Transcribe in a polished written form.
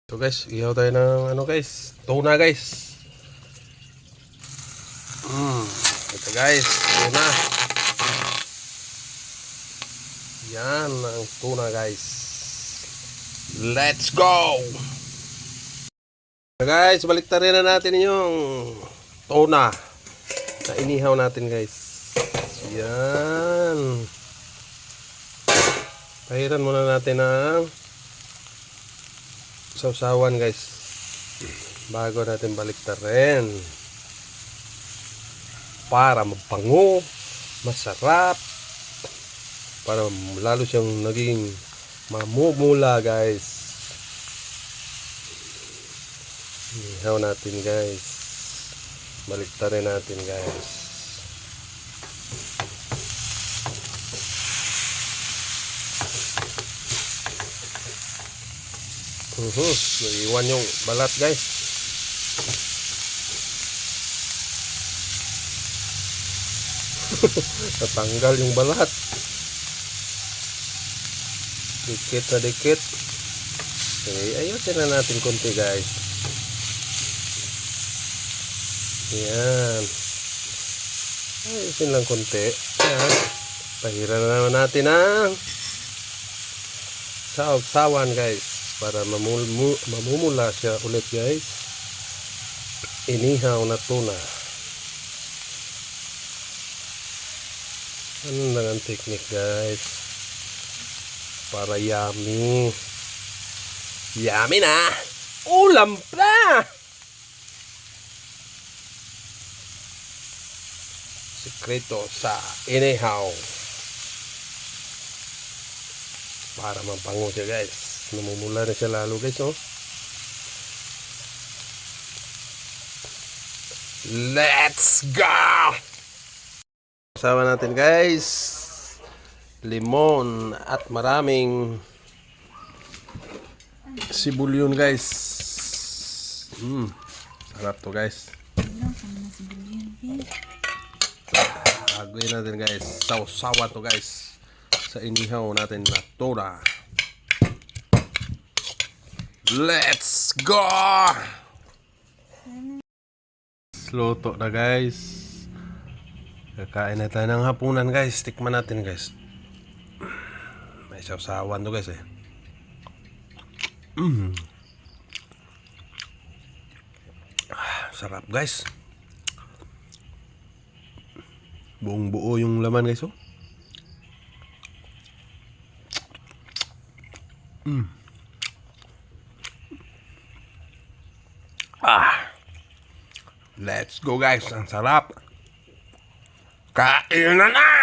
So guys, ihaw tayo ng ano guys, tuna guys. Ito guys, tuna. Yan ang tuna guys. Let's go! So guys, baliktarin na natin yung tuna na inihaw natin guys. Yan. Pahiran muna natin ng sausawan guys bago natin baliktarin para mabango, masarap, para lalo siyang naging mamumula guys. Ihaw natin guys, baliktarin natin guys. Naiwan yung balat guys. Natanggal yung balat. Dikit na dikit. Okay, ayusin na natin konti guys. Yan. Ayusin lang konti. Yan. Pahiran na naman natin ang sausawan guys. Para mamumula siya ulit guys. Inihaw na tuna. Ano lang ang technique guys, para yummy. Yummy na. Ulam pa. Sekreto sa inihaw para mabango siya guys. Namumula na siya lalo guys, oh. Let's go! Kasama natin guys, limon at maraming sibulyon guys. Sarap to guys. Agawin natin guys, sausawan to guys sa inihaw natin na tuna. Let's go! Luto na guys. Kakain na tayo ng hapunan guys. Tikman natin guys. May sausawan to guys eh. Sarap guys. Buong buo yung laman guys, oh. Let's go guys. Ang sarap. Kain na!